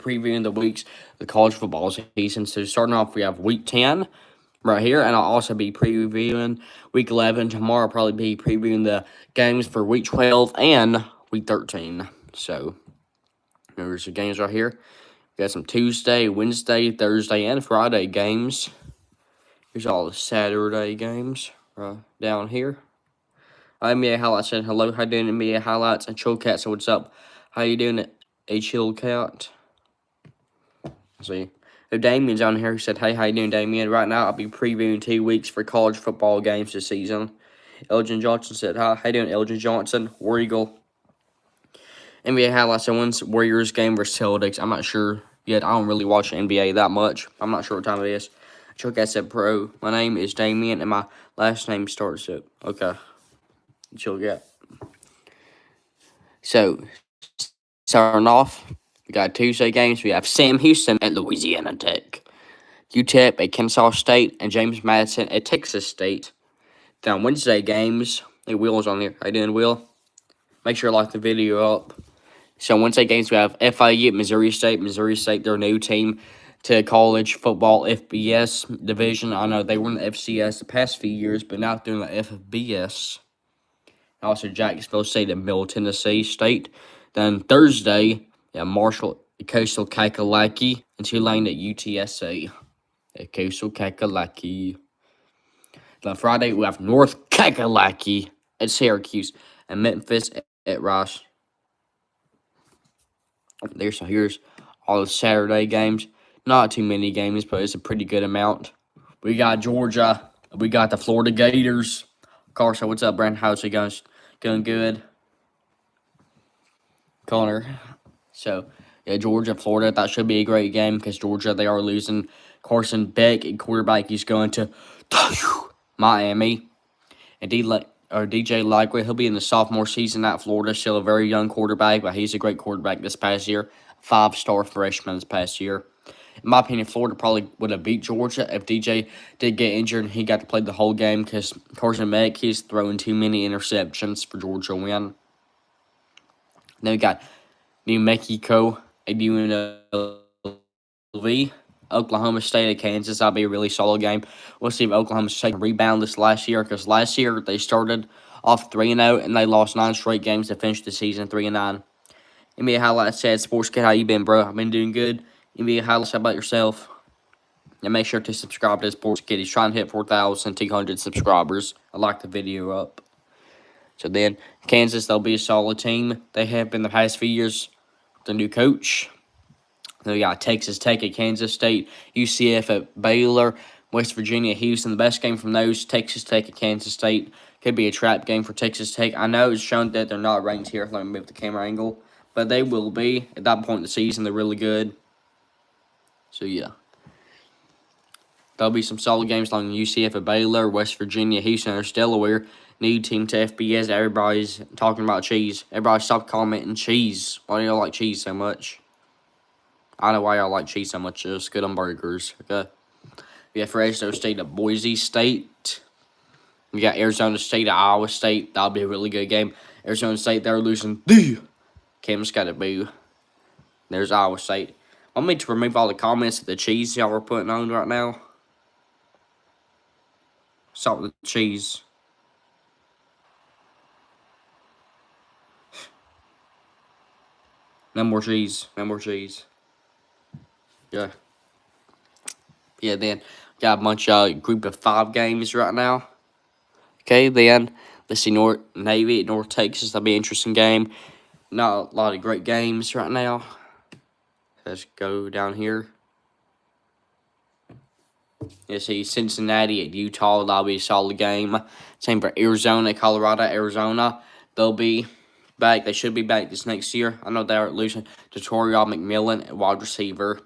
previewing the weeks of the college football season. So starting off, we have Week 10 right here, and I'll also be previewing Week 11. Tomorrow I'll probably be previewing the games for Week 12 and Week 13. So there's the games right here. We got some Tuesday, Wednesday, Thursday, and Friday games. Here's all the Saturday games right down here. NBA Highlights said hello. How you doing, NBA Highlights? And Chill Cat said, what's up? How you doing, a Chill Cat? See. So Damien's on here. He said, hey, how you doing, Damien? Right now, I'll be previewing 2 weeks for college football games this season. Elgin Johnson said, hi, how you doing, Elgin Johnson? War Eagle. NBA Highlights said, when's Warriors game versus Celtics? I'm not sure yet. I don't really watch the NBA that much. I'm not sure what time it is. Chill Cat said, pro. My name is Damien, and my last name starts it. Okay. Chill Cat. So, starting off, we got Tuesday games. We have Sam Houston at Louisiana Tech, UTEP at Kennesaw State, and James Madison at Texas State. Then on Wednesday games, the Will's on here. How you doing, Will? Make sure to like the video up. So Wednesday games, we have FIU at Missouri State. Missouri State, their new team to college football FBS division. I know they were in the FCS the past few years, but now they're in the FBS. Also, Jacksonville State at Middle Tennessee State. Then Thursday, Marshall at Coastal Kakalaki and Tulane at UTSA. At Coastal Kakalaki. Then Friday, we have North Kakalaki at Syracuse and Memphis at Rice. So here's all the Saturday games. Not too many games, but it's a pretty good amount. We got Georgia. We got the Florida Gators. Carson, what's up, Brandon? How's it going? Going good. Connor. So, Georgia, Florida. That should be a great game because Georgia, they are losing Carson Beck at quarterback. He's going to Miami. And DJ Lightweight, he'll be in the sophomore season at Florida. Still a very young quarterback, but he's a great quarterback this past year. 5-star freshman this past year. In my opinion, Florida probably would have beat Georgia if DJ did get injured and he got to play the whole game because Carson Beck, he's throwing too many interceptions for Georgia to win. Then we got New Mexico at UNLV. Oklahoma State at Kansas. That'll be a really solid game. We'll see if Oklahoma State can rebound this last year because last year they started off 3-0 and they lost 9 straight games to finish the season 3-9. NBA Highlights said, Sports Kid, how you been, bro? I've been doing good. NBA Highlights, how about yourself? And make sure to subscribe to Sports Kid. He's trying to hit 4,200 subscribers. I like the video up. So then, Kansas, they'll be a solid team. They have been the past few years with the new coach. Then we got Texas Tech at Kansas State, UCF at Baylor, West Virginia at Houston. The best game from those, Texas Tech at Kansas State. Could be a trap game for Texas Tech. I know it's shown that they're not ranked here. Let me move the camera angle. But they will be. At that point in the season, they're really good. So, yeah. There'll be some solid games like UCF at Baylor, West Virginia, Houston, or Delaware. New team to FBS. Everybody's talking about cheese. Everybody stop commenting cheese. Why do y'all like cheese so much? I know why y'all like cheese so much. It's good on burgers. Okay. We got Fresno State at Boise State. We got Arizona State at Iowa State. That'll be a really good game. Arizona State, they're losing. Cam's got a boo. There's Iowa State. Want me to remove all the comments of the cheese y'all are putting on right now? Stop with the cheese. No more cheese. No more cheese. Yeah. Yeah, then got a bunch of group of 5 games right now. Okay, then let's see Navy at North Texas. That'll be an interesting game. Not a lot of great games right now. Let's go down here. You see Cincinnati at Utah. That'll be a solid game. Same for Arizona, Colorado, Arizona. They'll be back. They should be back this next year. I know they are losing to Toriel McMillan at wide receiver.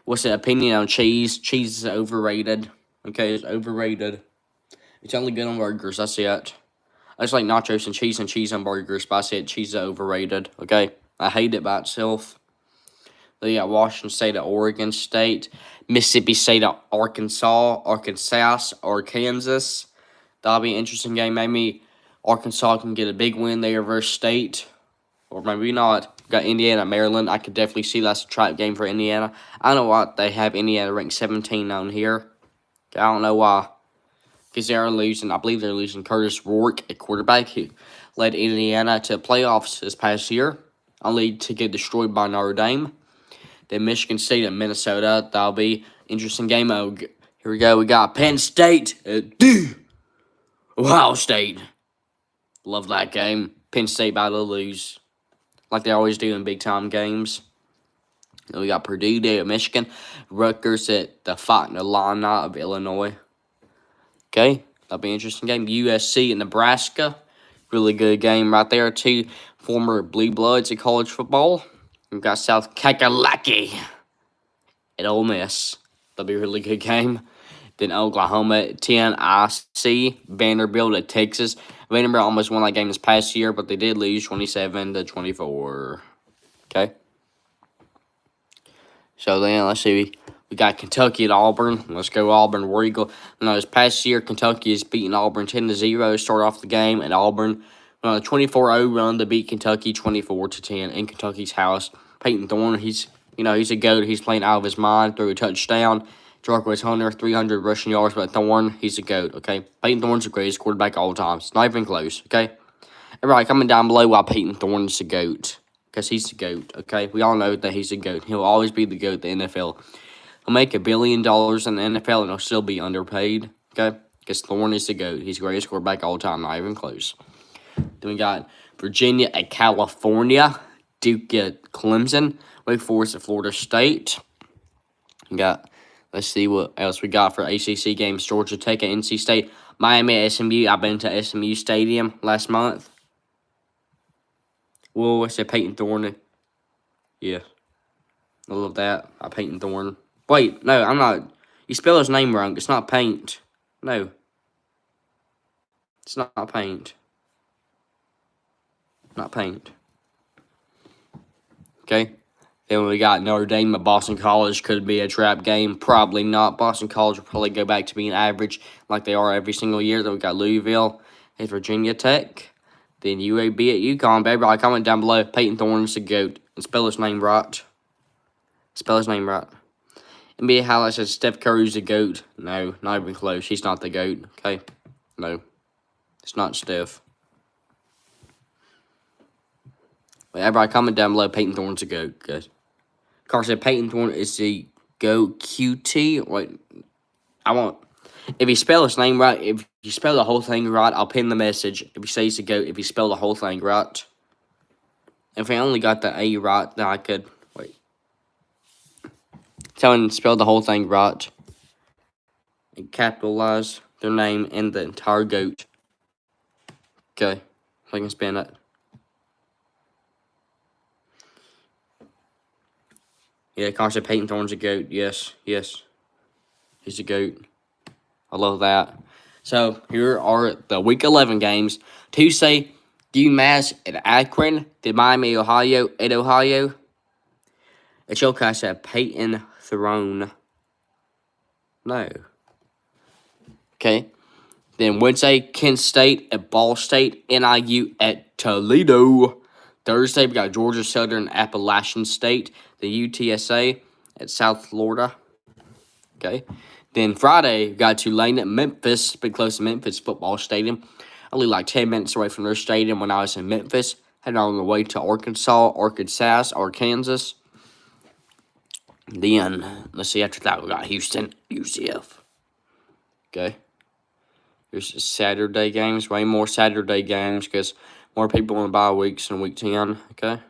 What's the opinion on cheese? Cheese is overrated. Okay, it's overrated. It's only good on burgers. That's it. I just like nachos and cheese on burgers, but I said cheese is overrated. Okay, I hate it by itself. Then you got Washington State at Oregon State, Mississippi State at Arkansas, or Kansas. That'll be an interesting game. Maybe Arkansas can get a big win there versus State, or maybe not. Got Indiana, Maryland. I could definitely see that's a trap game for Indiana. I don't know why they have Indiana ranked 17 on here. I don't know why. Because they're losing, I believe they're losing Curtis Rourke, a quarterback who led Indiana to playoffs this past year, only to get destroyed by Notre Dame. Then Michigan State and Minnesota. That'll be interesting game. Oh, here we go. We got Penn State at Ohio State. Love that game. Penn State about to lose, like they always do in big-time games. Then we got Purdue Day at Michigan. Rutgers at the Fighting Illini of Illinois. Okay, that'll be an interesting game. USC and Nebraska. Really good game right there. Two former Blue Bloods in college football. We've got South Kakalaki at Ole Miss. That'll be a really good game. Then Oklahoma at Tennessee. Vanderbilt at Texas. Vanderbilt almost won that game this past year, but they did lose 27-24. Okay. So then, let's see. We got Kentucky at Auburn. Let's go Auburn, War Eagle. Now, this past year, Kentucky has beaten Auburn 10-0 to start off the game, and Auburn on a 24-0 run to beat Kentucky 24-10 in Kentucky's house. Peyton Thorne, he's a GOAT. He's playing out of his mind. Threw a touchdown. Jarquez Hunter, 300 rushing yards, but Thorne, he's a GOAT, okay? Peyton Thorne's the greatest quarterback of all time. It's not even close, okay? Everybody comment down below why Peyton Thorne's the GOAT. Because he's the GOAT, okay? We all know that he's the GOAT. He'll always be the GOAT in the NFL. He'll make $1 billion in the NFL and he'll still be underpaid, okay? Because Thorne is the GOAT. He's the greatest quarterback of all time, not even close. Then we got Virginia at California. Duke at Clemson. Wake Forest at Florida State. We got, let's see what else we got for ACC games. Georgia Tech at NC State. Miami at SMU. I've been to SMU Stadium last month. Well, I said Peyton Thorne. Yeah. I love that. Peyton Thorne. Wait, no, I'm not. You spell his name wrong. It's not Paint. No. It's not Paint. Not Paint. Okay. Then we got Notre Dame at Boston College. Could be a trap game. Probably not. Boston College will probably go back to being average like they are every single year. Then we got Louisville at Virginia Tech. Then UAB at UConn. Baby, I comment down below. Peyton Thorne's the GOAT. And spell his name right. Spell his name right. NBA highlights says Steph Curry's the GOAT. No, not even close. He's not the GOAT. Okay? No. It's not Steph. Wait, everybody comment down below. Peyton Thorne's the GOAT. Good. Carl said Peyton Thorne is the GOAT QT. Wait. If you spell his name right, if you spell the whole thing right, I'll pin the message. If you say he's a GOAT, if you spell the whole thing right. If I only got the A right, then I could. Wait. Tell him to spell the whole thing right. And capitalize their name and the entire GOAT. Okay. So I can spin it. Yeah, Connor said Peyton Thorne's a GOAT. Yes, yes. He's a GOAT. I love that. So, here are the Week 11 games. Tuesday, UMass at Akron. Then Miami, Ohio at Ohio. At Showcase said Peyton Thorne. No. Okay. Then Wednesday, Kent State at Ball State. NIU at Toledo. Thursday, we got Georgia Southern Appalachian State. The UTSA at South Florida. Okay. Then Friday, we got Tulane at Memphis. Pretty close to Memphis Football Stadium. Only like 10 minutes away from their stadium when I was in Memphis. Heading on the way to Arkansas. Then, let's see, after that, we got Houston, UCF. Okay. Here's the Saturday games. Way more Saturday games because more people in the bye weeks in Week 10. Okay.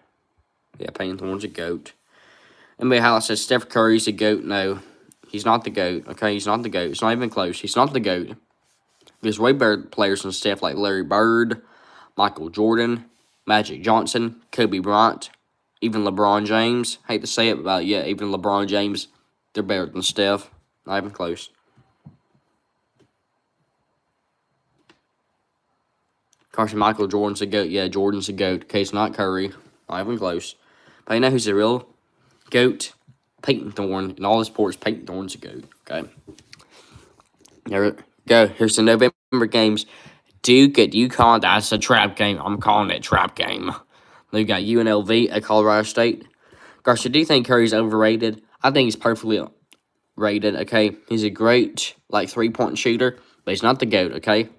Yeah, Peyton Thorne's a GOAT. NBA highlights says Steph Curry's a GOAT. No, he's not the GOAT. Okay, he's not the GOAT. It's not even close. He's not the GOAT. There's way better players than Steph like Larry Bird, Michael Jordan, Magic Johnson, Kobe Bryant, even LeBron James. Hate to say it, but yeah, even LeBron James, they're better than Steph. Not even close. Carson Michael Jordan's a GOAT. Yeah, Jordan's a GOAT. Okay, it's not Curry. Not even close. But you know who's the real GOAT? Peyton Thorne. In all the sports, Peyton Thorne's a GOAT. Okay. There we go. Here's the November games. Duke at UConn. That's a trap game. I'm calling it trap game. Then we got UNLV at Colorado State. Garcia, do you think Curry's overrated? I think he's perfectly rated, okay? He's a great, 3-point shooter, but he's not the GOAT, okay?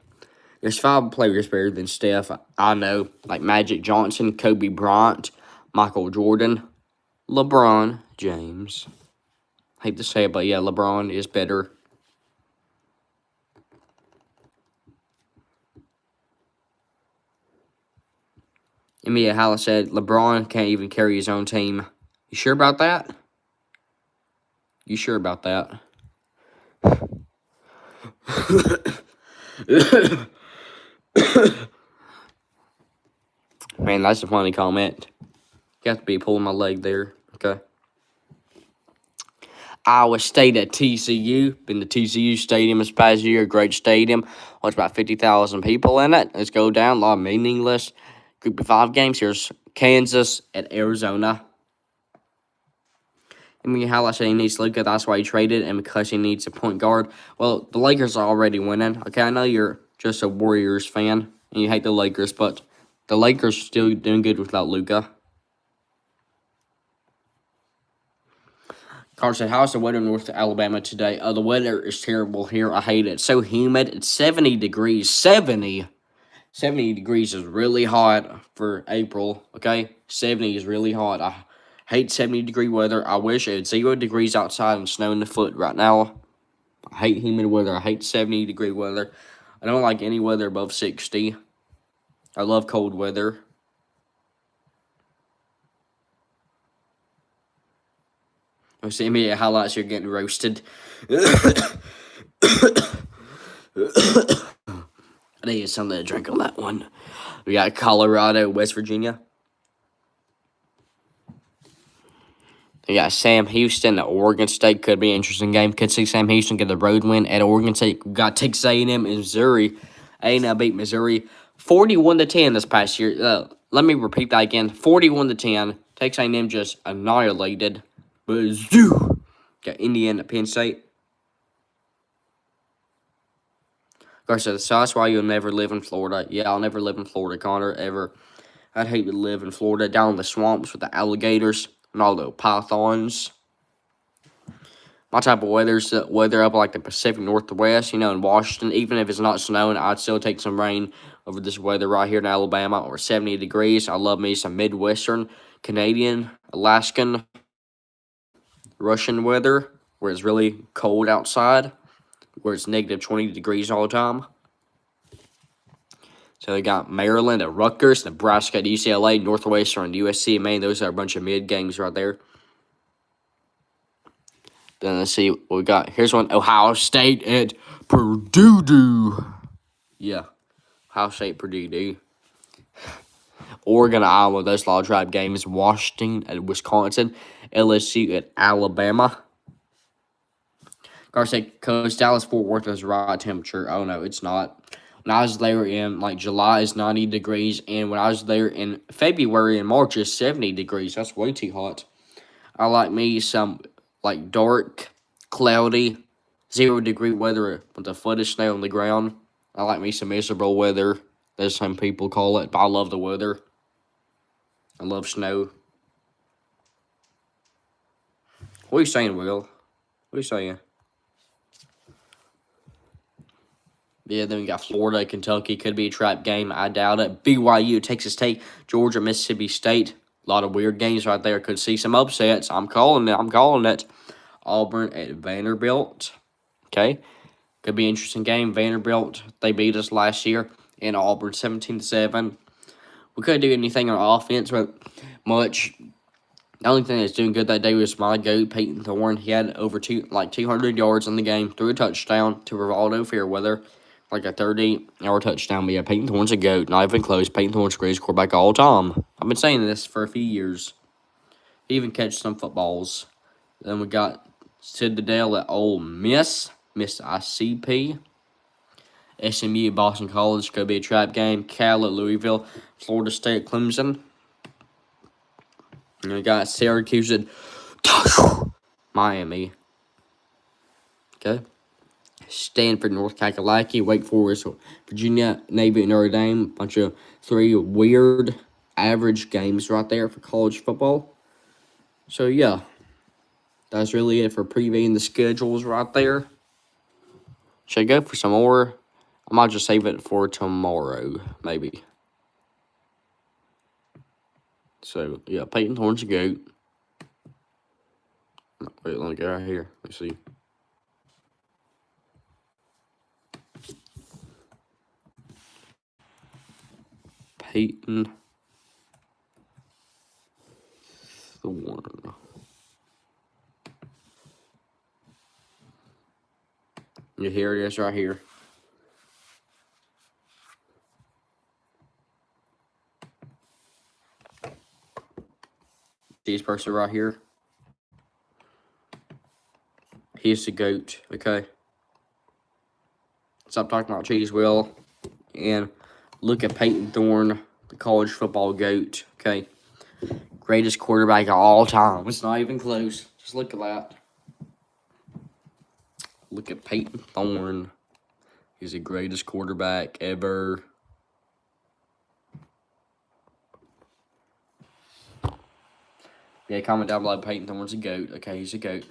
There's 5 players better than Steph. I know, like Magic Johnson, Kobe Bryant, Michael Jordan, LeBron James. Hate to say it, but yeah, LeBron is better. Emilia Hallis said LeBron can't even carry his own team. You sure about that? You sure about that? Man, that's a funny comment. Got to be pulling my leg there. Okay. Iowa State at TCU. Been to TCU Stadium this past year. Great stadium. Watched about 50,000 people in it. Let's go down. A lot of meaningless Group of 5 games. Here's Kansas at Arizona. I mean, how I say he needs to look at that's why he traded, and because he needs a point guard. Well, the Lakers are already winning. Okay, I know you're just a Warriors fan and you hate the Lakers, but the Lakers still doing good without Luka. Carl said, how's the weather in North Alabama today? The weather is terrible here. I hate it. It's so humid. It's 70 degrees. 70 degrees is really hot for April, okay? 70 is really hot. I hate 70-degree weather. I wish it had 0 degrees outside and snow in the foot right now. I hate humid weather. I hate 70-degree weather. I don't like any weather above 60. I love cold weather. I see me at highlights. You're getting roasted. I need something to drink on that one. We got Colorado, West Virginia. We got Sam Houston at Oregon State. Could be an interesting game. Could see Sam Houston get the road win at Oregon State. We got Texas A&M in Missouri. A&M beat Missouri 41-10 this past year. Let me repeat that again. 41-10. Texas A&M just annihilated. Mizzou. Got Indiana at Penn State. Garcia, so that's why you'll never live in Florida. Yeah, I'll never live in Florida, Connor, ever. I'd hate to live in Florida, down in the swamps with the alligators and all the pythons. My type of weather's weather up like the Pacific Northwest, in Washington. Even if it's not snowing, I'd still take some rain over this weather right here in Alabama, or 70 degrees. I love me some Midwestern, Canadian, Alaskan, Russian weather, where it's really cold outside, where it's negative 20 degrees all the time. So they got Maryland at Rutgers, Nebraska at UCLA, Northwestern and USC. Man, those are a bunch of mid games right there. Then let's see what we got. Here's one. Ohio State at Purdue. Yeah. Ohio State, Purdue. Oregon at Iowa. Those law tribe games. Washington at Wisconsin. LSU at Alabama. Garcia, Coach, Dallas-Fort Worth is the right temperature. Oh, no, it's not. When I was there in, July, it's 90 degrees. And when I was there in February and March, it's 70 degrees. That's way too hot. I like me some, dark, cloudy, 0-degree weather with a foot of snow on the ground. I like me some miserable weather, as some people call it. But I love the weather. I love snow. What are you saying, Will? What are you saying? Yeah, then we got Florida, Kentucky. Could be a trap game. I doubt it. BYU, Texas State, Georgia, Mississippi State. A lot of weird games right there. Could see some upsets. I'm calling it. Auburn at Vanderbilt. Okay. Could be an interesting game. Vanderbilt, they beat us last year in Auburn 17-7. We couldn't do anything on offense, but much. The only thing that's doing good that day was my GOAT, Peyton Thorne. He had over 200 yards in the game, threw a touchdown to Rivaldo Fairweather, a 30-yard touchdown. But yeah, Peyton Thorne's a GOAT, not even close. Peyton Thorne's the greatest quarterback of all time. I've been saying this for a few years. He even catch some footballs. Then we got Citadel at Ole Miss, Miss ICP. SMU at Boston College, could be a trap game. Cal at Louisville, Florida State at Clemson. And we got Syracuse at Miami. Okay. Stanford, North Kakalaki, Wake Forest, Virginia, Navy, and Notre Dame. Bunch of 3 weird average games right there for college football. So, yeah, that's really it for previewing the schedules right there. Should I go for some more? I might just save it for tomorrow, maybe. So, yeah, Peyton Thorne's a GOAT. Wait, let me go right here. Let's see. Peyton Thorne. Yeah, here it is right here. This person right here. He's the GOAT, okay? Stop talking about Cheese Will. And look at Peyton Thorne, the college football GOAT, okay? Greatest quarterback of all time. It's not even close. Just look at that. Look at Peyton Thorne. He's the greatest quarterback ever. Yeah, comment down below. Peyton Thorne's a GOAT. Okay, he's a GOAT.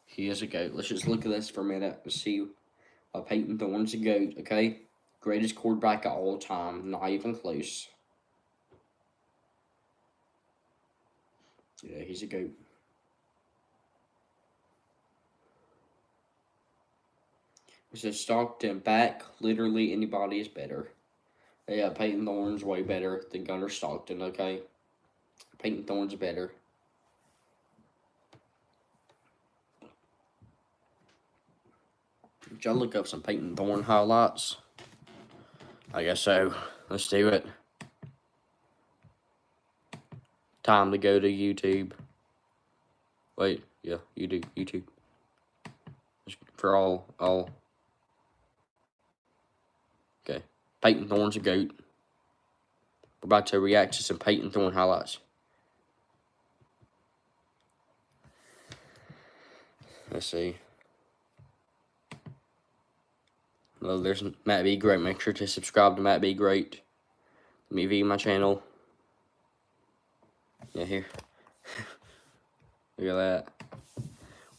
He is a GOAT. Let's just look at this for a minute and see Peyton Thorne's a GOAT, okay? Greatest quarterback of all time. Not even close. Yeah, he's a GOAT. It says Stockton back. Literally anybody is better. Yeah, Peyton Thorne's way better than Gunnar Stockton, okay? Peyton Thorne's better. Should I look up some Peyton Thorne highlights? I guess so. Let's do it. Time to go to YouTube. Wait, yeah, YouTube. For all. Okay. Peyton Thorne's a GOAT. We're about to react to some Peyton Thorne highlights. Let's see. Well, there's Matt B. Great. Make sure to subscribe to Matt B. Great. Let me view my channel. Yeah, here. Look at that.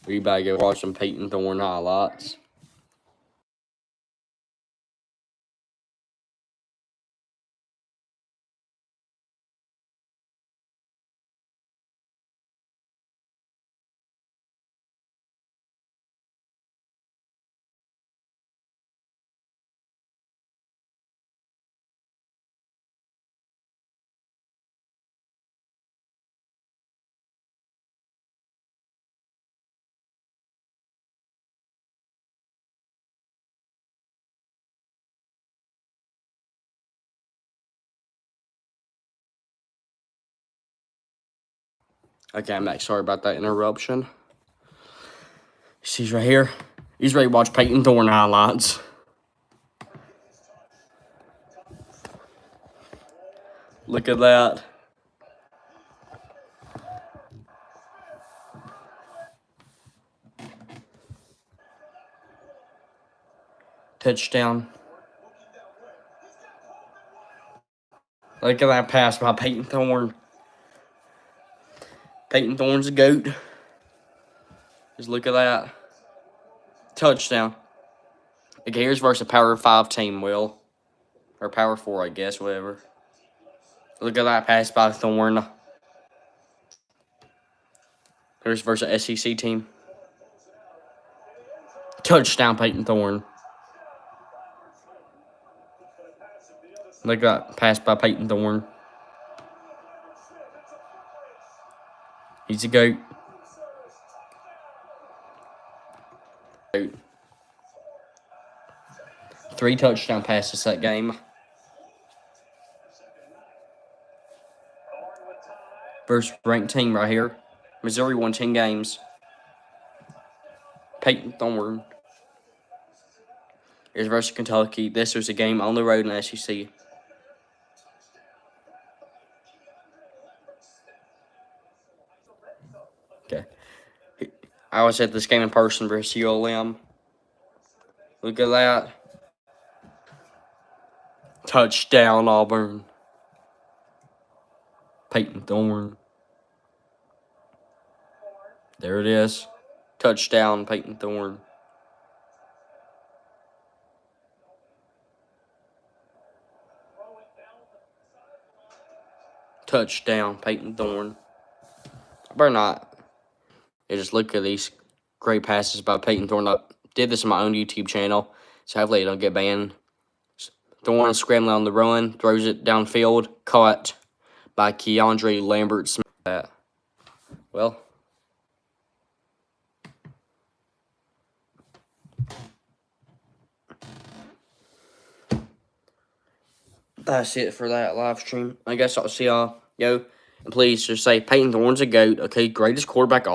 We about to go watch some Peyton Thorne highlights. Okay, I'm back. Sorry about that interruption. He's right here. He's ready to watch Peyton Thorne highlights. Look at that. Touchdown. Look at that pass by Peyton Thorne. Peyton Thorne's a GOAT. Just look at that. Touchdown. Okay, here's versus a Power 5 team, Will. Or Power 4, I guess, whatever. Look at that pass by Thorne. Here's versus a SEC team. Touchdown, Peyton Thorne. Look at that pass by Peyton Thorne. He's a GOAT. 3 touchdown passes that game. First ranked team right here. Missouri won 10 games. Peyton Thorne is versus Kentucky. This was a game on the road in the SEC. Okay. I was at this game in person versus ULM. Look at that. Touchdown, Auburn. Peyton Thorne. There it is. Touchdown, Peyton Thorne. Touchdown, Peyton Thorne. I better not. Yeah, just look at these great passes by Peyton Thorne. I did this on my own YouTube channel, so hopefully it don't get banned. Thorne scrambling on the run, throws it downfield, caught by Keandre Lambert Smith. Well, that's it for that live stream. I guess I'll see y'all. Yo, and please just say Peyton Thorne's a GOAT. Okay, greatest quarterback.